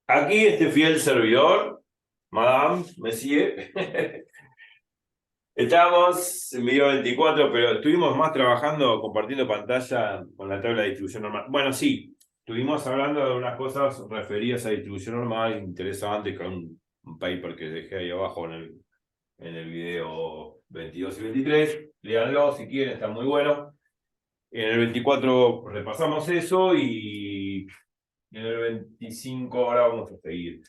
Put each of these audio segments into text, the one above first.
Aquí este fiel servidor, Madame, me sigue. Estábamos en video 24, pero estuvimos más trabajando, compartiendo pantalla con la tabla de distribución normal. Bueno, sí, estuvimos hablando de unas cosas referidas a distribución normal, interesantes, con un paper que dejé ahí abajo en el video 22 y 23. Léanlo si quieren, está muy bueno. En el 24 repasamos eso y en el 25 ahora vamos a seguir.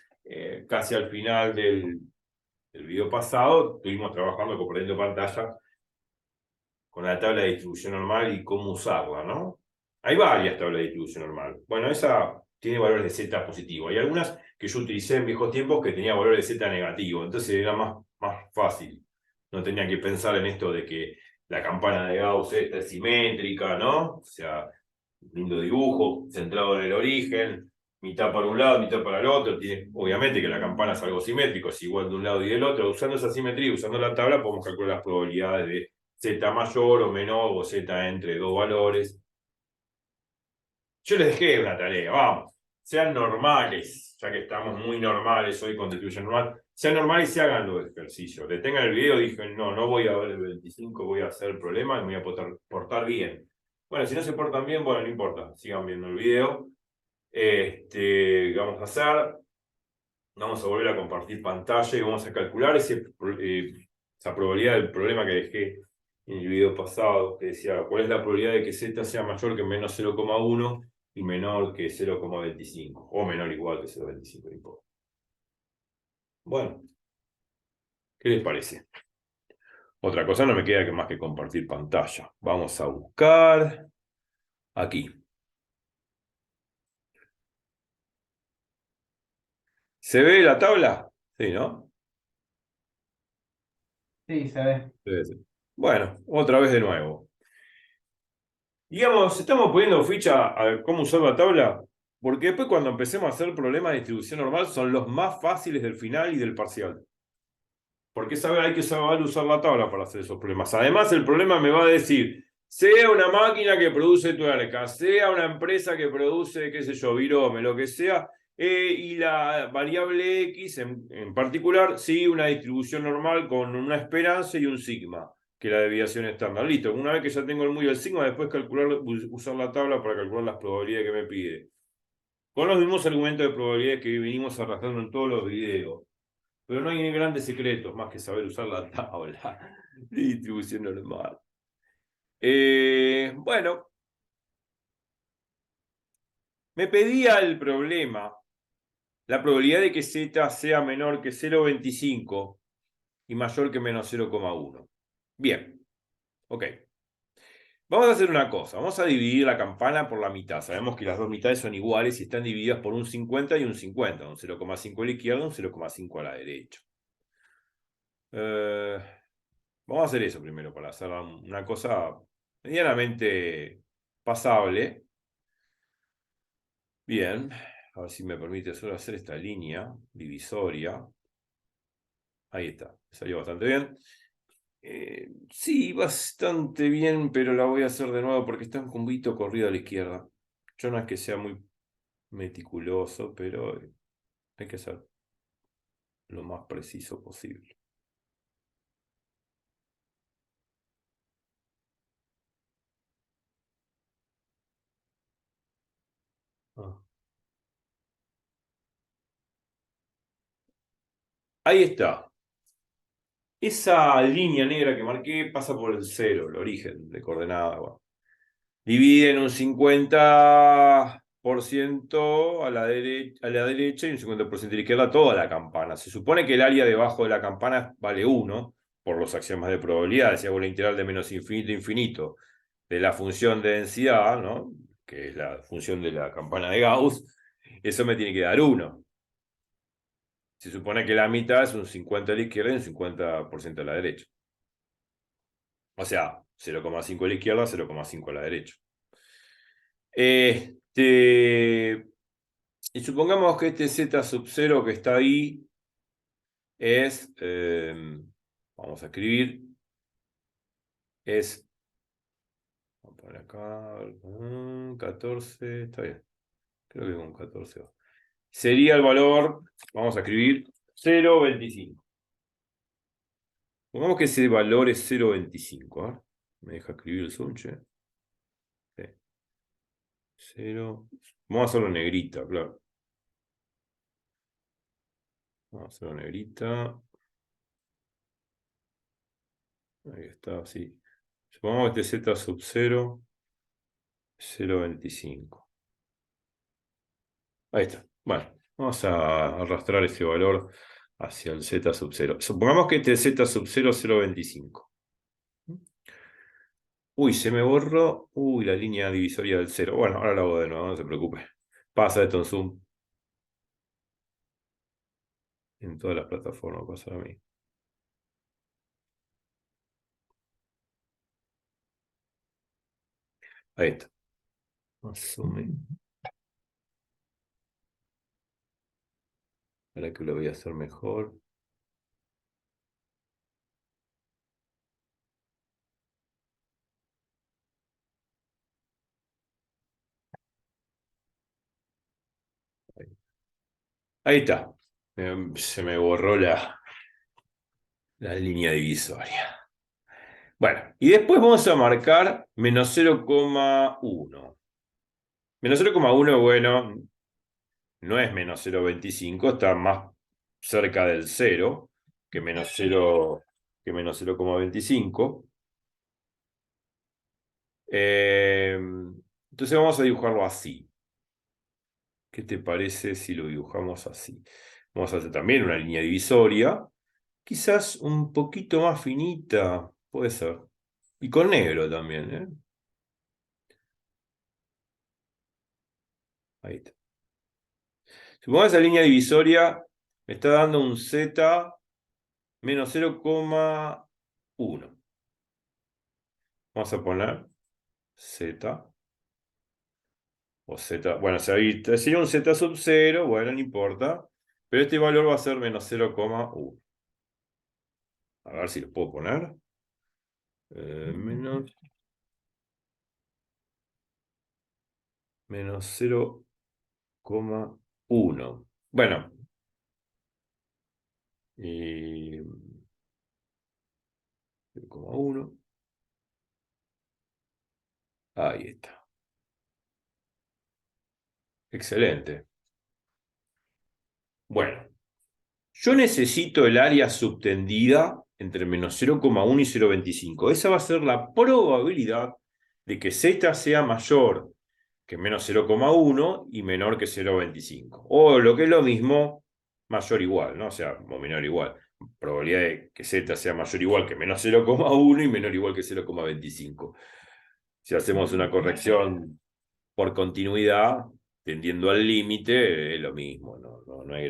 Casi al final del video pasado estuvimos trabajando compartiendo pantalla con la tabla de distribución normal y cómo usarla, ¿no? Hay varias tablas de distribución normal. Bueno, esa tiene valores de Z positivo. Hay algunas que yo utilicé en viejos tiempos que tenía valores de Z negativo, entonces era más fácil. No tenía que pensar en esto de que la campana de Gauss esta es simétrica, ¿no? O sea, lindo dibujo, centrado en el origen, mitad para un lado, mitad para el otro. Tiene, obviamente que la campana es algo simétrico, es igual de un lado y del otro. Usando esa simetría, usando la tabla, podemos calcular las probabilidades de Z mayor o menor o Z entre dos valores. Yo les dejé una tarea, vamos, sean normales, ya que estamos muy normales hoy con distribución normal, sean normales y hagan los ejercicios. Detengan el video, dije, no voy a ver el 25, voy a hacer el problema y me voy a portar bien. Bueno, si no se portan bien, bueno, no importa, sigan viendo el video. Vamos a hacer, vamos a volver a compartir pantalla y vamos a calcular esa probabilidad del problema que dejé en el video pasado, que decía cuál es la probabilidad de que Z sea mayor que menos 0,1 y menor que 0,25, o menor o igual que 0,25, no importa. Bueno, ¿qué les parece? Otra cosa no me queda que más que compartir pantalla. Vamos a buscar aquí. ¿Se ve la tabla? Sí, ¿no? Sí, se ve. Debe ser. Bueno, otra vez de nuevo. Digamos, estamos poniendo ficha a cómo usar la tabla, porque después cuando empecemos a hacer problemas de distribución normal son los más fáciles del final y del parcial. Porque hay que saber usar la tabla para hacer esos problemas. Además, el problema me va a decir, sea una máquina que produce tuercas, sea una empresa que produce, qué sé yo, virome, lo que sea, y la variable X en particular, sí, una distribución normal con una esperanza y un sigma, que es la desviación estándar. Listo, una vez que ya tengo el muy y el sigma, después usar la tabla para calcular las probabilidades que me pide. Con los mismos argumentos de probabilidades que venimos arrastrando en todos los videos. Pero no hay grandes secretos más que saber usar la tabla de distribución normal. Bueno, me pedía el problema, la probabilidad de que Z sea menor que 0,25 y mayor que menos 0,1. Bien, ok. Vamos a hacer una cosa, vamos a dividir la campana por la mitad. Sabemos que las dos mitades son iguales y están divididas por un 50 y un 50, un 0,5 a la izquierda, un 0,5 a la derecha. Eh, Vamos a hacer eso primero para hacer una cosa medianamente pasable. Bien, a ver si me permite solo hacer esta línea divisoria. Ahí está, salió bastante bien. Sí, bastante bien, pero la voy a hacer de nuevo porque está un poquito corrido a la izquierda. Yo no es que sea muy meticuloso, pero hay que ser lo más preciso posible. Ah. Ahí está. Esa línea negra que marqué pasa por el cero, el origen de coordenada. Bueno. Divide en un 50% a la derecha y un 50% a la izquierda toda la campana. Se supone que el área debajo de la campana vale 1 por los axiomas de probabilidad. Si hago la integral de menos infinito a infinito de la función de densidad, ¿no? Que es la función de la campana de Gauss, eso me tiene que dar 1. Se supone que la mitad es un 50 a la izquierda y un 50% a la derecha. O sea, 0,5 a la izquierda, 0,5 a la derecha. Y supongamos que este Z sub 0 que está ahí es, vamos a escribir, es, vamos a poner acá, 14, está bien, creo que con 14 va. sería el valor, vamos a escribir 0,25. Pongamos que ese valor es 0,25. ¿Eh? Me deja escribir el zoom, che. Sí. 0. Vamos a hacerlo negrita, claro. Vamos a hacerlo negrita. Ahí está, sí. Supongamos que este z sub 0, 0,25. Ahí está. Bueno, vamos a arrastrar ese valor hacia el z sub 0. Supongamos que este z sub 0 es 0,25. Uy, se me borró. Uy, la línea divisoria del 0. Bueno, ahora lo hago de nuevo, no se preocupe. Pasa esto en Zoom. En todas las plataformas pasa a mí. Ahí está. Más o menos. Ahora que lo voy a hacer mejor. Ahí está. Se me borró la línea divisoria. Bueno, y después vamos a marcar menos 0,1. Menos 0,1, bueno, no es menos 0,25, está más cerca del 0 que menos 0,25. Entonces vamos a dibujarlo así. ¿Qué te parece si lo dibujamos así? Vamos a hacer también una línea divisoria, quizás un poquito más finita, puede ser. Y con negro también, ¿eh? Ahí está. Supongamos que esa línea divisoria me está dando un z menos 0,1. Vamos a poner z o z. Bueno, sería un z sub 0, bueno, no importa. Pero este valor va a ser menos 0,1. A ver si lo puedo poner. Menos 0,1. Bueno. Y 0,1. Ahí está. Excelente. Bueno, yo necesito el área subtendida entre menos 0,1 y 0,25. Esa va a ser la probabilidad de que z sea mayor que menos 0,1 y menor que 0,25. O lo que es lo mismo, mayor o igual, ¿no? O sea, o menor o igual. Probabilidad de que z sea mayor o igual que menos 0,1 y menor o igual que 0,25. Si hacemos una corrección por continuidad, tendiendo al límite, es lo mismo, no hay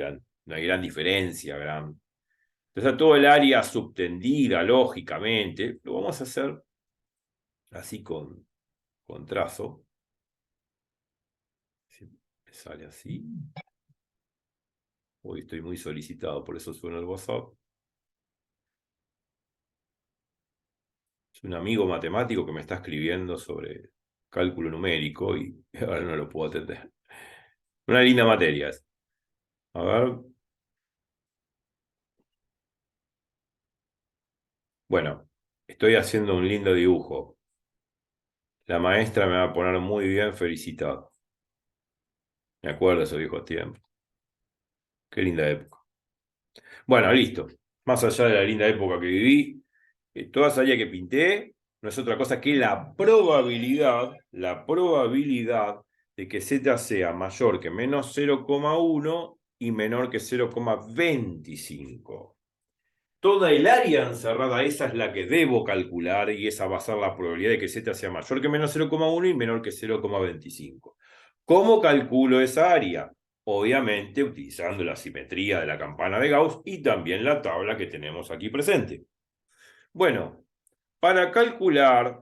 gran diferencia. Entonces, todo el área subtendida, lógicamente, lo vamos a hacer así con trazo. Si sale así. Hoy estoy muy solicitado, por eso suena el WhatsApp. Es un amigo matemático que me está escribiendo sobre cálculo numérico y ahora no lo puedo atender. Una linda materia. A ver. Bueno, estoy haciendo un lindo dibujo. La maestra me va a poner muy bien, felicitado. Me acuerdo de esos viejos tiempos. Qué linda época. Bueno, listo. Más allá de la linda época que viví, toda esa área que pinté no es otra cosa que la probabilidad de que z sea mayor que menos 0,1 y menor que 0,25. Toda el área encerrada, esa es la que debo calcular y esa va a ser la probabilidad de que z sea mayor que menos 0,1 y menor que 0,25. ¿Cómo calculo esa área? Obviamente utilizando la simetría de la campana de Gauss y también la tabla que tenemos aquí presente. Bueno, para calcular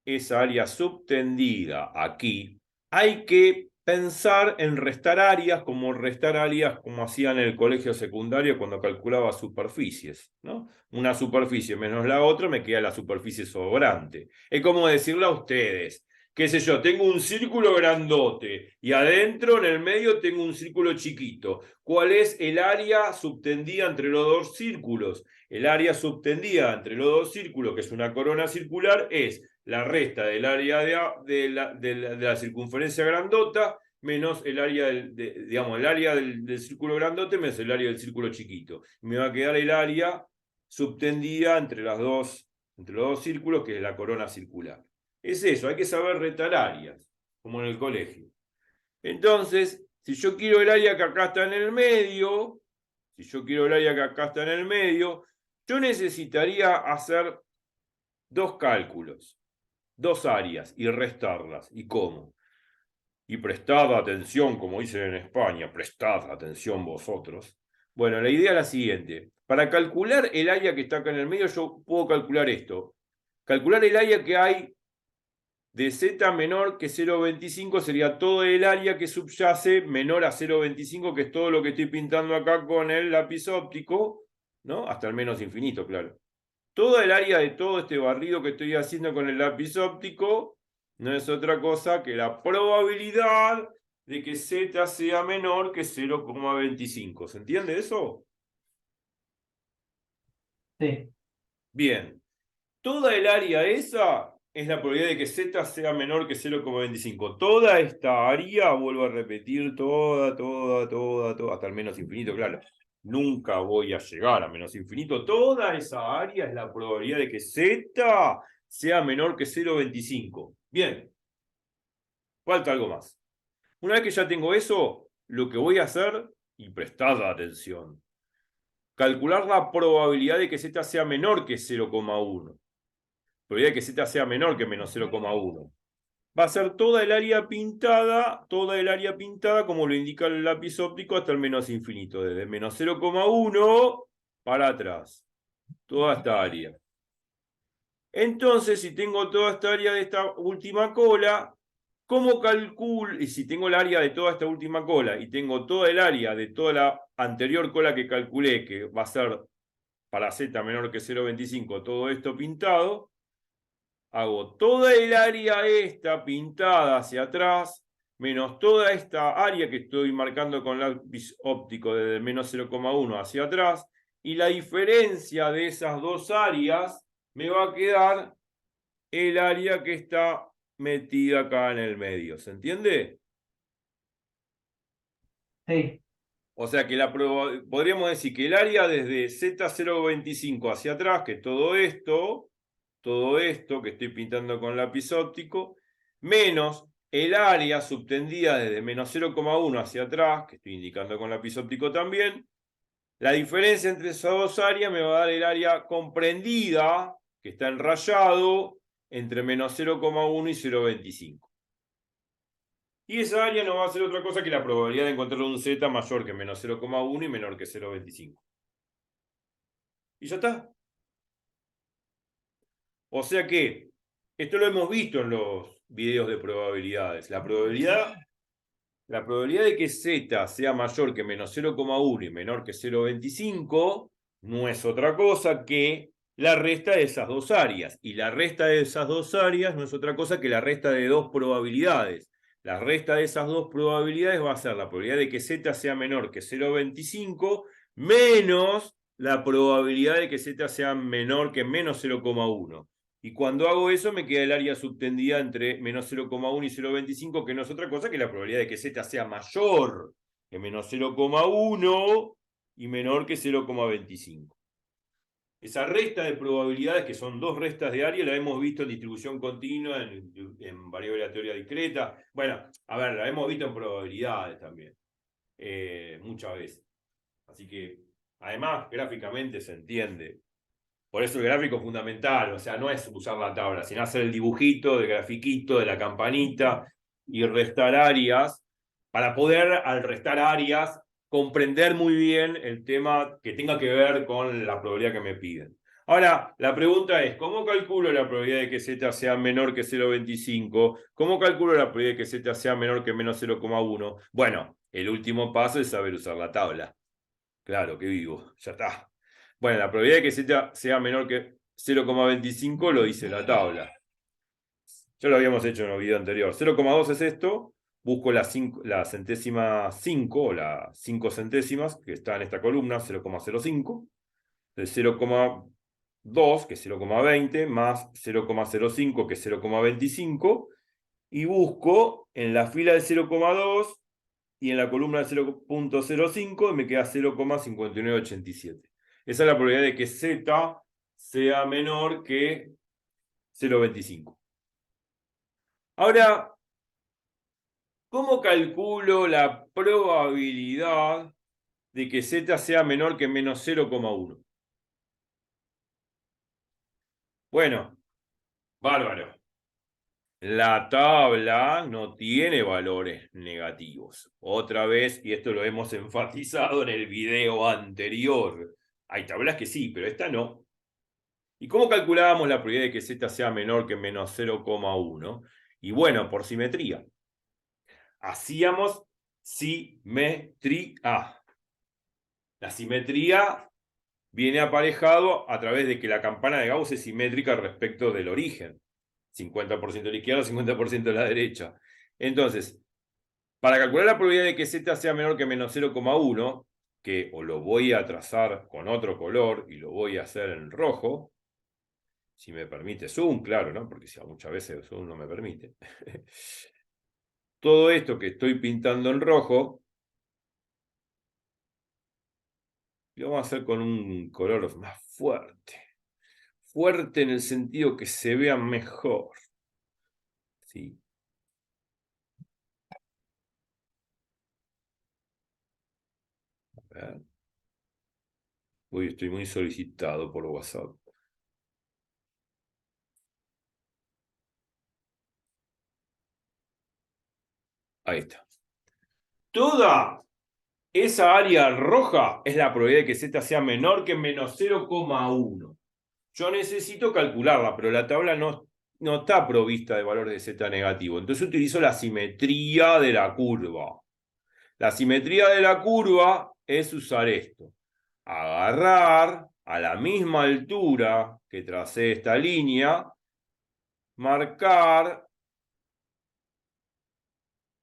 esa área subtendida aquí, hay que pensar en restar áreas como hacían en el colegio secundario cuando calculaba superficies, ¿no? Una superficie menos la otra me queda la superficie sobrante. Es como decirle a ustedes, qué sé yo, tengo un círculo grandote y adentro, en el medio, tengo un círculo chiquito. ¿Cuál es el área subtendida entre los dos círculos? El área subtendida entre los dos círculos, que es una corona circular, es la resta del área de la circunferencia grandota menos el área digamos, el área del círculo grandote menos el área del círculo chiquito. Me va a quedar el área subtendida entre los dos círculos, que es la corona circular. Es eso, hay que saber retar áreas, como en el colegio. Entonces, si yo quiero el área que acá está en el medio, yo necesitaría hacer dos cálculos, dos áreas y restarlas. ¿Y cómo? Y prestad atención, como dicen en España, prestad atención vosotros. Bueno, la idea es la siguiente. Para calcular el área que está acá en el medio, yo puedo calcular esto. Calcular el área que hay de z menor que 0,25 sería todo el área que subyace menor a 0,25, que es todo lo que estoy pintando acá con el lápiz óptico, ¿no? Hasta el menos infinito, claro. Toda el área de todo este barrido que estoy haciendo con el lápiz óptico no es otra cosa que la probabilidad de que z sea menor que 0,25. ¿Se entiende eso? Sí. Bien. Toda el área esa es la probabilidad de que z sea menor que 0,25. Toda esta área, vuelvo a repetir, toda, hasta el menos infinito, claro. Nunca voy a llegar a menos infinito. Toda esa área es la probabilidad de que z sea menor que 0,25. Bien, falta algo más. Una vez que ya tengo eso, lo que voy a hacer, y prestad atención, calcular la probabilidad de que z sea menor que 0,1. Probabilidad de que z sea menor que menos 0,1. Va a ser toda el área pintada como lo indica el lápiz óptico hasta el menos infinito, desde menos 0,1 para atrás. Toda esta área. Entonces, si tengo toda esta área de esta última cola, ¿cómo calculo? Y si tengo el área de toda esta última cola y tengo toda el área de toda la anterior cola que calculé, que va a ser para z menor que 0,25, todo esto pintado, hago toda el área esta pintada hacia atrás, menos toda esta área que estoy marcando con lápiz óptico desde menos 0,1 hacia atrás, y la diferencia de esas dos áreas me va a quedar el área que está metida acá en el medio. ¿Se entiende? Sí. O sea que podríamos decir que el área desde Z0,25 hacia atrás, que todo esto que estoy pintando con lápiz óptico, menos el área subtendida desde menos 0,1 hacia atrás, que estoy indicando con lápiz óptico también, la diferencia entre esas dos áreas me va a dar el área comprendida, que está en rayado, entre menos 0,1 y 0,25. Y esa área no va a ser otra cosa que la probabilidad de encontrar un z mayor que menos 0,1 y menor que 0,25. Y ya está. O sea que, esto lo hemos visto en los videos de probabilidades. La probabilidad de que z sea mayor que menos 0,1 y menor que 0,25 no es otra cosa que la resta de esas dos áreas. Y la resta de esas dos áreas no es otra cosa que la resta de dos probabilidades. La resta de esas dos probabilidades va a ser la probabilidad de que z sea menor que 0,25 menos la probabilidad de que z sea menor que menos 0,1. Y cuando hago eso me queda el área subtendida entre menos 0,1 y 0,25, que no es otra cosa que la probabilidad de que z sea mayor que menos 0,1 y menor que 0,25. Esa resta de probabilidades, que son dos restas de área, la hemos visto en distribución continua, en variable aleatoria discreta. Bueno, a ver, la hemos visto en probabilidades también, muchas veces. Así que, además, gráficamente se entiende. Por eso el gráfico es fundamental, o sea, no es usar la tabla, sino hacer el dibujito, el grafiquito de la campanita y restar áreas, para poder, al restar áreas, comprender muy bien el tema que tenga que ver con la probabilidad que me piden. Ahora, la pregunta es, ¿cómo calculo la probabilidad de que z sea menor que 0,25? ¿Cómo calculo la probabilidad de que z sea menor que menos 0,1? Bueno, el último paso es saber usar la tabla. Claro, que vivo, ya está. Bueno, la probabilidad de que z sea menor que 0,25 lo dice la tabla. Ya lo habíamos hecho en el video anterior. 0,2 es esto. Busco la centésima 5 o las 5 centésimas que está en esta columna, 0,05. De 0,2, que es 0,20, más 0,05, que es 0,25. Y busco en la fila de 0,2 y en la columna de 0,05 y me queda 0,5987. Esa es la probabilidad de que Z sea menor que 0,25. Ahora, ¿cómo calculo la probabilidad de que Z sea menor que menos 0,1? Bueno, bárbaro. La tabla no tiene valores negativos. Otra vez, y esto lo hemos enfatizado en el video anterior, hay tablas que sí, pero esta no. ¿Y cómo calculábamos la probabilidad de que Z sea menor que menos 0,1? Y bueno, por simetría. Hacíamos simetría. La simetría viene aparejado a través de que la campana de Gauss es simétrica respecto del origen. 50% de la izquierda, 50% de la derecha. Entonces, para calcular la probabilidad de que Z sea menor que menos 0,1, que o lo voy a trazar con otro color y lo voy a hacer en rojo, si me permite zoom, claro, ¿no? Porque si muchas veces zoom no me permite. Todo esto que estoy pintando en rojo, lo vamos a hacer con un color más fuerte. Fuerte en el sentido que se vea mejor. ¿Sí? A ver. Uy, estoy muy solicitado por WhatsApp. Ahí está. Toda esa área roja es la probabilidad de que Z sea menor que menos 0,1. Yo necesito calcularla, pero la tabla no está provista de valores de Z negativo. Entonces utilizo la simetría de la curva. La simetría de la curva es usar esto. Agarrar a la misma altura que tracé esta línea, marcar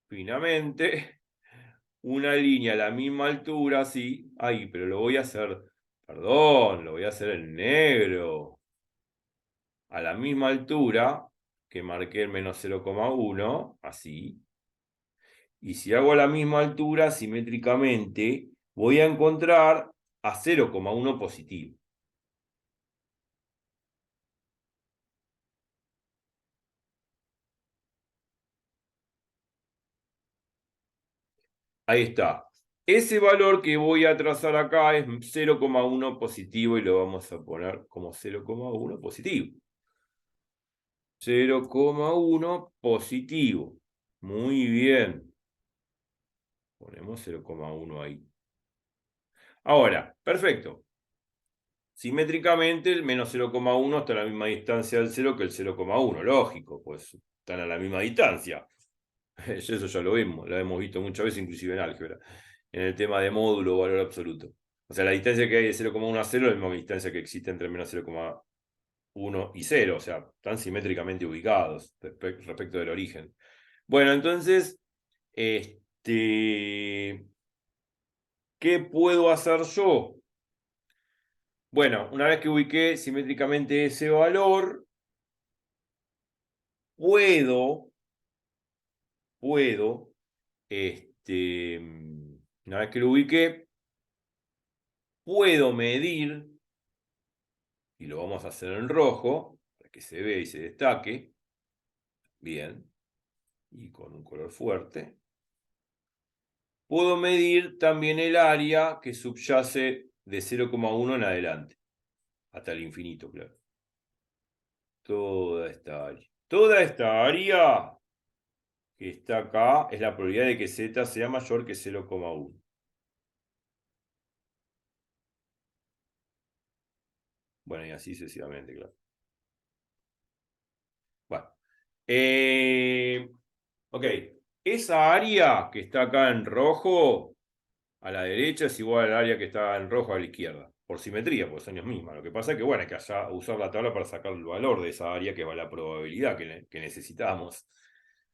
finamente una línea a la misma altura, sí. Ay, pero lo voy a hacer, perdón, lo voy a hacer en negro. A la misma altura que marqué el menos 0,1, así. Y si hago a la misma altura, simétricamente, voy a encontrar a 0,1 positivo. Ahí está. Ese valor que voy a trazar acá es 0,1 positivo y lo vamos a poner como 0,1 positivo. 0,1 positivo. Muy bien. Ponemos 0,1 ahí. Ahora, perfecto. Simétricamente, el menos 0,1 está a la misma distancia del 0 que el 0,1. Lógico, pues están a la misma distancia. Eso ya lo hemos visto muchas veces, inclusive en álgebra. En el tema de módulo o valor absoluto. O sea, la distancia que hay de 0,1 a 0 es la misma distancia que existe entre menos 0,1 y 0. O sea, están simétricamente ubicados respecto del origen. Bueno, entonces, ¿qué puedo hacer yo? Bueno, una vez que ubiqué simétricamente ese valor, puedo, una vez que lo ubiqué, puedo medir, y lo vamos a hacer en rojo, para que se vea y se destaque, bien, y con un color fuerte. Puedo medir también el área que subyace de 0,1 en adelante, hasta el infinito, claro. Toda esta área. Toda esta área que está acá es la probabilidad de que Z sea mayor que 0,1. Bueno, y así sucesivamente, claro. Bueno. Ok. Esa área que está acá en rojo, a la derecha, es igual al área que está en rojo a la izquierda. por simetría, porque son las mismas. Lo que pasa es que, bueno, hay que usar la tabla para sacar el valor de esa área, que va la probabilidad que necesitamos,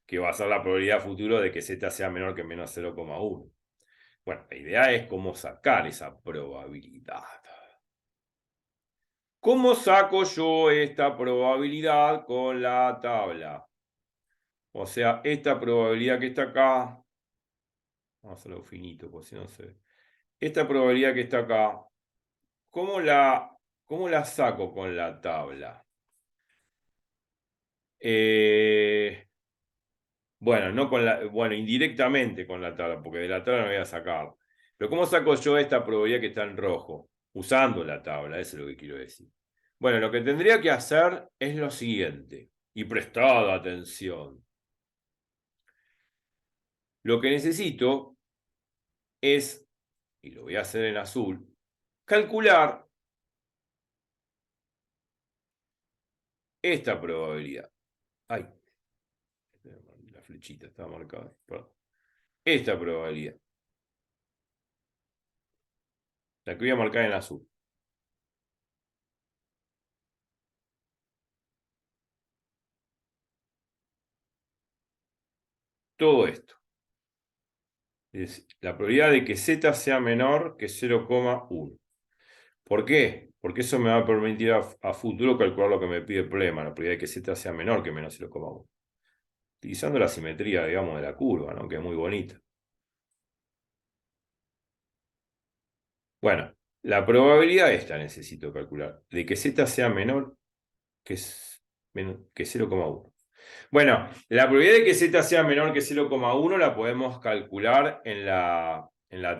que va a ser la probabilidad futuro de que z sea menor que menos 0,1. Bueno, la idea es cómo sacar esa probabilidad. ¿Cómo saco yo esta probabilidad con la tabla? O sea, esta probabilidad que está acá, vamos a hacerlo finito, porque si no se ve. Esta probabilidad que está acá, ¿cómo la saco con la tabla? Bueno, no con bueno, indirectamente con la tabla, porque de la tabla no voy a sacar. Pero ¿cómo saco yo esta probabilidad que está en rojo? Usando la tabla, eso es lo que quiero decir. Bueno, lo que tendría que hacer es lo siguiente, y prestad atención. Lo que necesito es, y lo voy a hacer en azul, calcular esta probabilidad. Ay, la flechita está marcada. Perdón. Esta probabilidad. La que voy a marcar en azul. Todo esto. Es la probabilidad de que z sea menor que 0,1. ¿Por qué? Porque eso me va a permitir a futuro calcular lo que me pide el problema, la probabilidad de que z sea menor que menos 0,1. Utilizando la simetría, digamos, de la curva, ¿no? Que es muy bonita. Bueno, la probabilidad esta necesito calcular, de que z sea menor que 0,1. Bueno, la probabilidad de que z sea menor que 0,1 la podemos calcular en la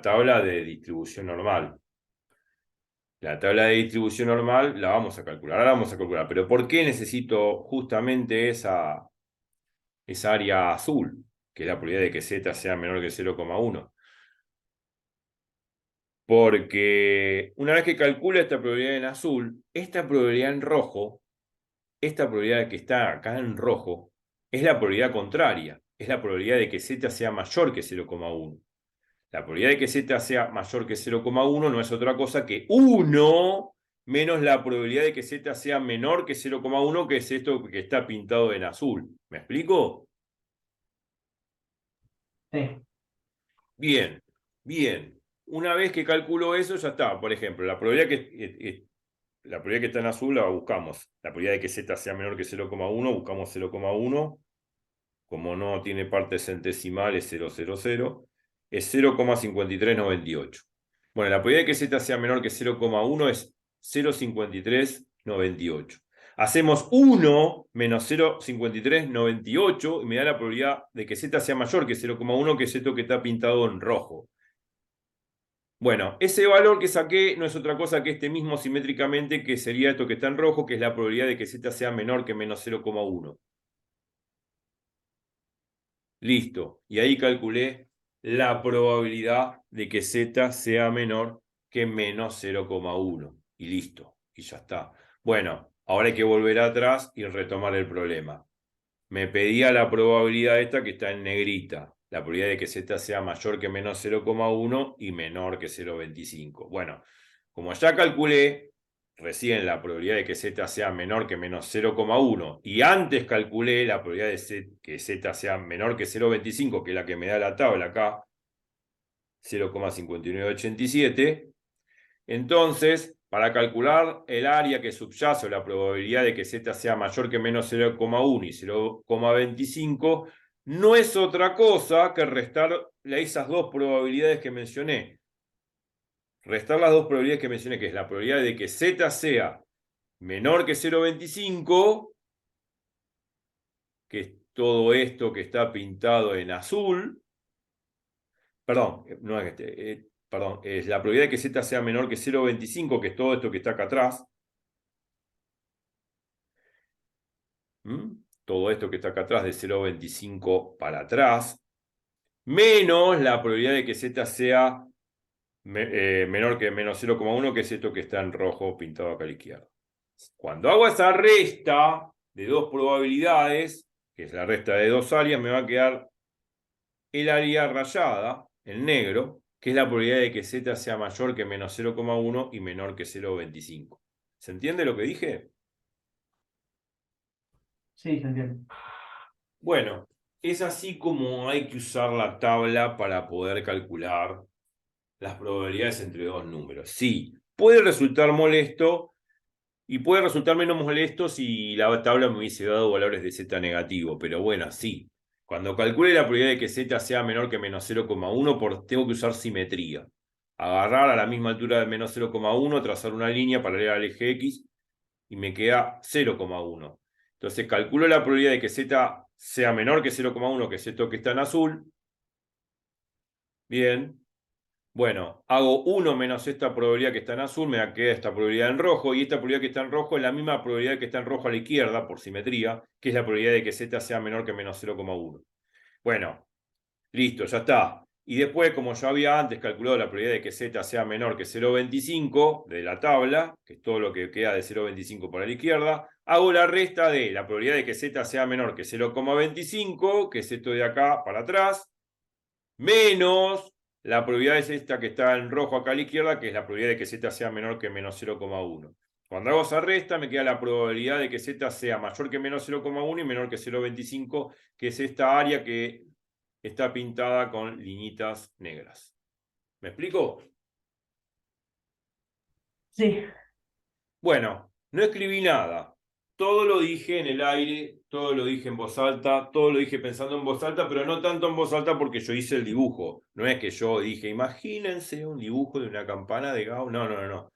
tabla de distribución normal. La tabla de distribución normal la vamos a calcular, ahora vamos a calcular. Pero ¿por qué necesito justamente esa área azul? Que es la probabilidad de que z sea menor que 0,1. Porque una vez que calcula esta probabilidad en azul, esta probabilidad en rojo, esta probabilidad que está acá en rojo, es la probabilidad contraria. Es la probabilidad de que z sea mayor que 0,1. La probabilidad de que z sea mayor que 0,1 no es otra cosa que 1 menos la probabilidad de que z sea menor que 0,1, que es esto que está pintado en azul. ¿Me explico? Sí. Bien, bien. Una vez que calculo eso, ya está. Por ejemplo, la probabilidad que está en azul la buscamos. La probabilidad de que z sea menor que 0,1, buscamos 0,1. Como no tiene partes centesimales, 0,00, es 0,5398. Bueno, la probabilidad de que z sea menor que 0,1 es 0,5398. Hacemos 1 menos 0,5398 y me da la probabilidad de que z sea mayor que 0,1, que es esto que está pintado en rojo. Bueno, ese valor que saqué no es otra cosa que este mismo simétricamente, que sería esto que está en rojo, que es la probabilidad de que z sea menor que menos 0,1. Listo. Y ahí calculé la probabilidad de que z sea menor que menos 0,1. Y listo. Y ya está. Bueno, ahora hay que volver atrás y retomar el problema. Me pedía la probabilidad esta que está en negrita. La probabilidad de que z sea mayor que menos 0,1 y menor que 0,25. Bueno, como ya calculé recién la probabilidad de que z sea menor que menos 0,1 y antes calculé la probabilidad de que z sea menor que 0,25, que es la que me da la tabla acá, 0,5987, entonces, para calcular el área que subyace o la probabilidad de que z sea mayor que menos 0,1 y 0,25, no es otra cosa que restar esas dos probabilidades que mencioné. Restar las dos probabilidades que mencioné, que es la probabilidad de que z sea menor que 0,25, que es todo esto que está pintado en azul. Perdón, no es perdón, es la probabilidad de que z sea menor que 0,25, que es todo esto que está acá atrás. Todo esto que está acá atrás de 0,25 para atrás, menos la probabilidad de que z sea menor que menos 0,1, que es esto que está en rojo pintado acá a la izquierda. Cuando hago esa resta de dos probabilidades, que es la resta de dos áreas, me va a quedar el área rayada, el negro, que es la probabilidad de que Z sea mayor que menos 0,1 y menor que 0,25. ¿Se entiende lo que dije? Sí, se entiende. Bueno, es así como hay que usar la tabla para poder calcular las probabilidades entre dos números. Sí, puede resultar molesto y puede resultar menos molesto si la tabla me hubiese dado valores de Z negativo, pero bueno, sí. Cuando calcule la probabilidad de que Z sea menor que menos 0,1, tengo que usar simetría. Agarrar a la misma altura de menos 0,1, trazar una línea paralela al eje X y me queda 0,1. Entonces calculo la probabilidad de que Z sea menor que 0,1, que es esto que está en azul. Bien. Bueno, hago 1 menos esta probabilidad que está en azul, me queda esta probabilidad en rojo, y esta probabilidad que está en rojo es la misma probabilidad que está en rojo a la izquierda, por simetría, que es la probabilidad de que Z sea menor que menos 0,1. Bueno, listo, ya está. Y después, como yo había antes calculado la probabilidad de que Z sea menor que 0,25 de la tabla, que es todo lo que queda de 0,25 para la izquierda, hago la resta de la probabilidad de que Z sea menor que 0,25, que es esto de acá para atrás, menos la probabilidad es esta que está en rojo acá a la izquierda, que es la probabilidad de que Z sea menor que menos 0,1. Cuando hago esa resta, me queda la probabilidad de que Z sea mayor que menos 0,1 y menor que 0,25, que es esta área que está pintada con liñitas negras. ¿Me explico? Sí, Bueno, no escribí nada. Todo lo dije en el aire, todo lo dije en voz alta, todo lo dije pensando en voz alta, pero no tanto en voz alta porque yo hice el dibujo. No es que yo dije, imagínense un dibujo de una campana de Gauss. No, no, no, no.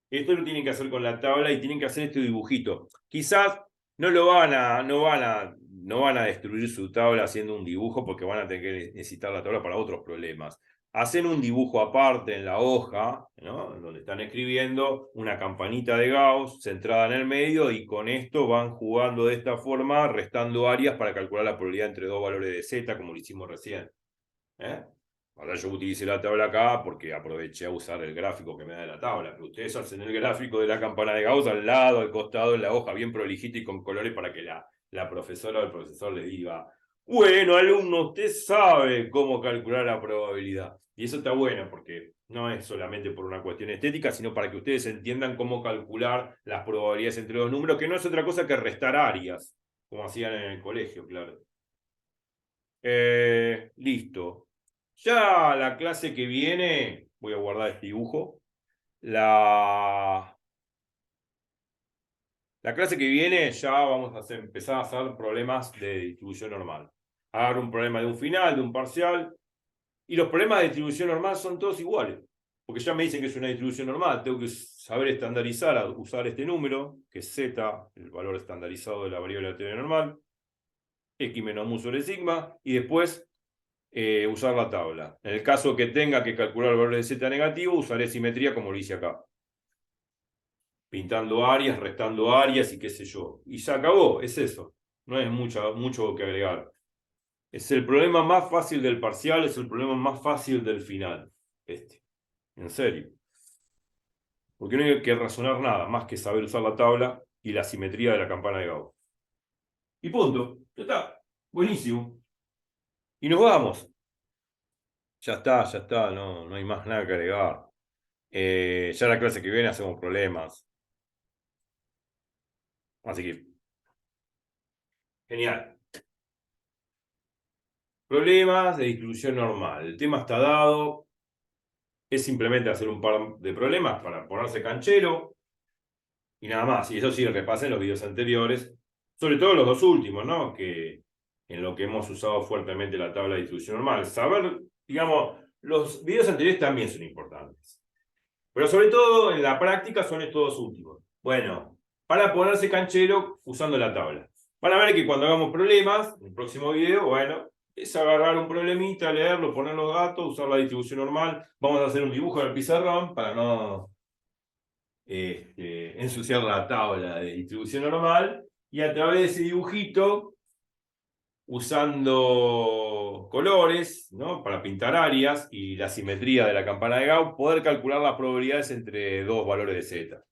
Esto lo tienen que hacer con la tabla y tienen que hacer este dibujito. Quizás no van a destruir su tabla haciendo un dibujo porque van a tener que necesitar la tabla para otros problemas. Hacen un dibujo aparte en la hoja, ¿no? Donde están escribiendo una campanita de Gauss centrada en el medio y con esto van jugando de esta forma, restando áreas para calcular la probabilidad entre dos valores de Z, como lo hicimos recién. ¿Eh? Ahora yo utilicé la tabla acá porque aproveché a usar el gráfico que me da la tabla, pero ustedes hacen el gráfico de la campana de Gauss al lado, al costado, en la hoja, bien prolijito y con colores para que la profesora o el profesor le diga, bueno, alumno, usted sabe cómo calcular la probabilidad. Y eso está bueno porque no es solamente por una cuestión estética, sino para que ustedes entiendan cómo calcular las probabilidades entre los números, que no es otra cosa que restar áreas, como hacían en el colegio, claro. Listo. Ya la clase que viene, voy a guardar este dibujo. La, la clase que viene ya vamos a empezar a hacer problemas de distribución normal. Agarro un problema de un final, de un parcial, y los problemas de distribución normal son todos iguales. Porque ya me dicen que es una distribución normal, tengo que saber estandarizar, usar este número, que es Z, el valor estandarizado de la variable de la teoría normal, X menos mu sobre sigma, y después usar la tabla. En el caso que tenga que calcular el valor de Z negativo, usaré simetría como lo hice acá. Pintando áreas, restando áreas y qué sé yo. Y se acabó, es eso. No hay mucho que agregar. Es el problema más fácil del parcial, es el problema más fácil del final. Este. En serio. Porque no hay que razonar nada más que saber usar la tabla y la simetría de la campana de Gauss. Y punto. Ya está. Buenísimo. Y nos vamos. Ya está. No, no hay más nada que agregar. Ya la clase que viene hacemos problemas. Así que, genial. Problemas de distribución normal. El tema está dado. Es simplemente hacer un par de problemas para ponerse canchero y nada más. Y eso sí, repasen los videos anteriores, sobre todo los dos últimos, ¿no? Que en lo que hemos usado fuertemente la tabla de distribución normal. Saber, digamos, los videos anteriores también son importantes. Pero sobre todo en la práctica son estos dos últimos. Bueno, para ponerse canchero usando la tabla. Van a ver que cuando hagamos problemas, en el próximo video, bueno, es agarrar un problemita, leerlo, poner los datos, usar la distribución normal. Vamos a hacer un dibujo en el pizarrón para no ensuciar la tabla de distribución normal. Y a través de ese dibujito, usando colores, ¿no? Para pintar áreas y la simetría de la campana de Gauss, poder calcular las probabilidades entre dos valores de Z.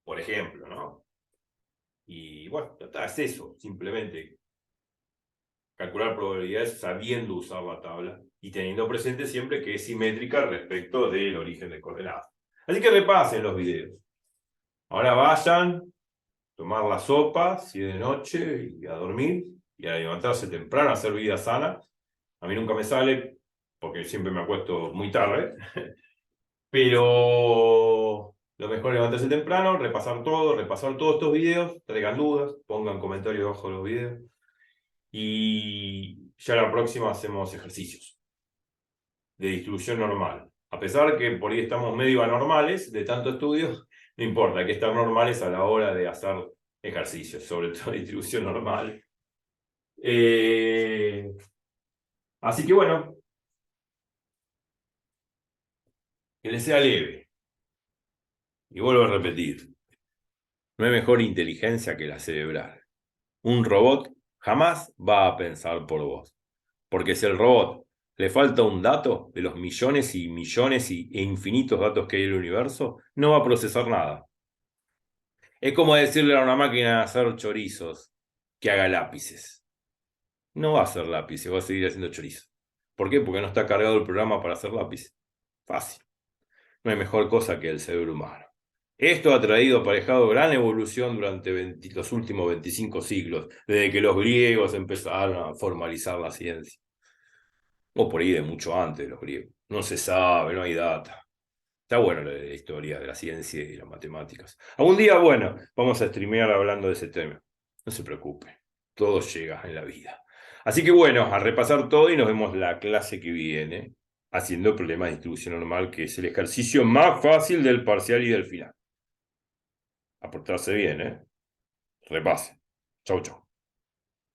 Por ejemplo, ¿no? Y bueno, ya está, es eso, simplemente. calcular probabilidades sabiendo usar la tabla y teniendo presente siempre que es simétrica respecto del origen de coordenadas. Así que repasen los videos. Ahora vayan, tomar la sopa, si es de noche, y a dormir, y a levantarse temprano, a hacer vida sana. A mí nunca me sale, porque siempre me acuesto muy tarde, pero lo mejor es levantarse temprano, repasar todos estos videos, traigan dudas, pongan comentarios abajo de los videos, y ya la próxima hacemos ejercicios de distribución normal. A pesar que por ahí estamos medio anormales de tanto estudio, no importa, hay que estar normales a la hora de hacer ejercicios, sobre todo distribución normal. Así que bueno, que les sea leve. Y vuelvo a repetir, no hay mejor inteligencia que la cerebral. Un robot jamás va a pensar por vos. Porque si al robot le falta un dato de los millones y millones e infinitos datos que hay en el universo, no va a procesar nada. Es como decirle a una máquina de hacer chorizos que haga lápices. No va a hacer lápices, va a seguir haciendo chorizos. ¿Por qué? Porque no está cargado el programa para hacer lápices. Fácil. No hay mejor cosa que el cerebro humano. Esto ha traído aparejado gran evolución durante los últimos 25 siglos, desde que los griegos empezaron a formalizar la ciencia. O por ahí de mucho antes de los griegos. No se sabe, no hay data. Está bueno la historia de la ciencia y las matemáticas. Algún día, bueno, vamos a streamear hablando de ese tema. No se preocupe, todo llega en la vida. Así que bueno, a repasar todo y nos vemos la clase que viene, haciendo el problema de distribución normal, que es el ejercicio más fácil del parcial y del final. A portarse bien, ¿eh? Repase. Chau, chau.